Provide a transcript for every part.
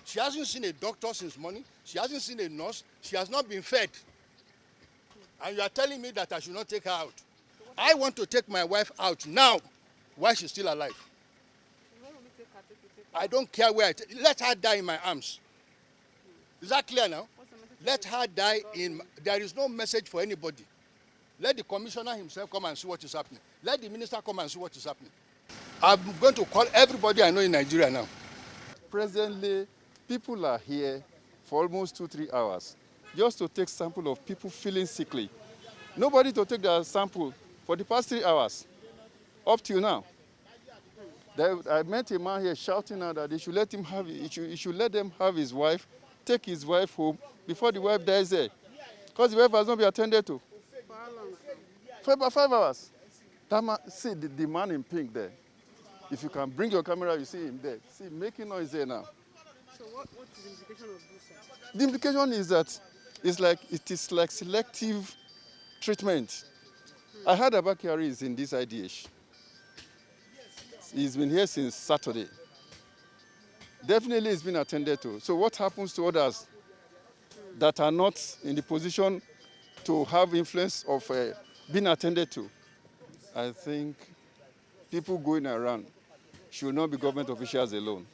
She hasn't seen a doctor since morning. She hasn't seen a nurse. She has not been fed. And you are telling me that I should not take her out. I want to take my wife out now while she's still alive. I don't care where let her die in my arms. Is that clear now? Let her die in. There is no message for anybody. Let the commissioner himself come and see what is happening. Let the minister come and see what is happening. I'm going to call everybody I know in Nigeria now. Presently, people are here for almost 2-3 hours just to take sample of people feeling sickly. Nobody to take their sample for the past 3 hours, up till now. I met a man here shouting out that they should let him have, he should let them have his wife, take his wife home before the wife dies there. Because the wife has not been attended to. For how long? For about 5 hours. That man, see the man in pink there. If you can bring your camera, you see him there. See, making noise there now. So what is the implication of this, sir? The implication is that it is like selective treatment. I heard Abakari is in this IDH. He's been here since Saturday. Definitely he's been attended to. So what happens to others that are not in the position to have influence of being attended to? I think people going around should not be government officials alone.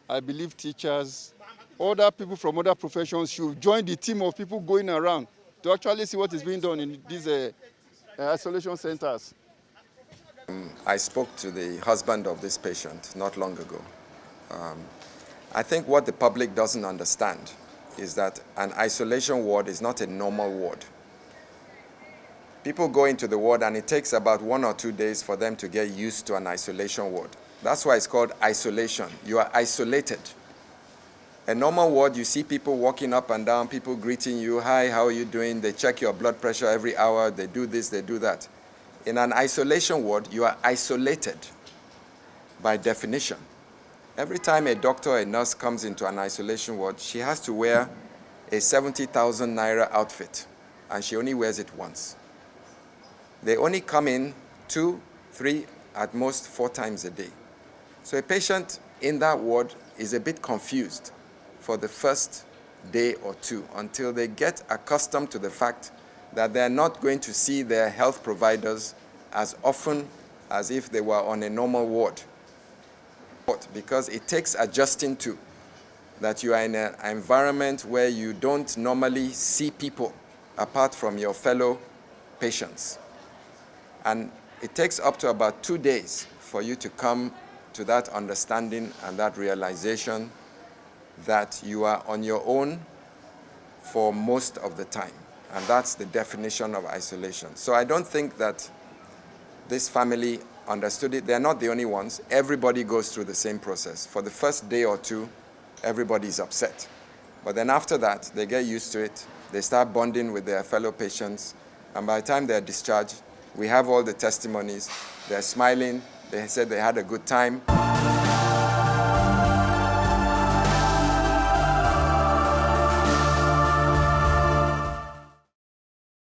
I believe teachers, other people from other professions should join the team of people going around to actually see what is being done in these isolation centers. I spoke to the husband of this patient not long ago. I think what the public doesn't understand is that an isolation ward is not a normal ward. People go into the ward and it takes about 1 or 2 days for them to get used to an isolation ward. That's why it's called isolation. You are isolated. A normal ward, you see people walking up and down, people greeting you, hi, how are you doing? They check your blood pressure every hour, they do this, they do that. In an isolation ward, you are isolated by definition. Every time a doctor or a nurse comes into an isolation ward, she has to wear a 70,000 naira outfit, and she only wears it once. They only come in 2, 3, at most 4 times a day. So a patient in that ward is a bit confused for the first day or 2 until they get accustomed to the fact that they're not going to see their health providers as often as if they were on a normal ward. Because it takes adjusting to that you are in an environment where you don't normally see people apart from your fellow patients. And it takes up to about 2 days for you to come to that understanding and that realization that you are on your own for most of the time. And that's the definition of isolation. So I don't think that this family understood it. They're not the only ones. Everybody goes through the same process. For the first day or 2, everybody's upset. But then after that, they get used to it. They start bonding with their fellow patients. And by the time they're discharged, we have all the testimonies. They're smiling. They said they had a good time.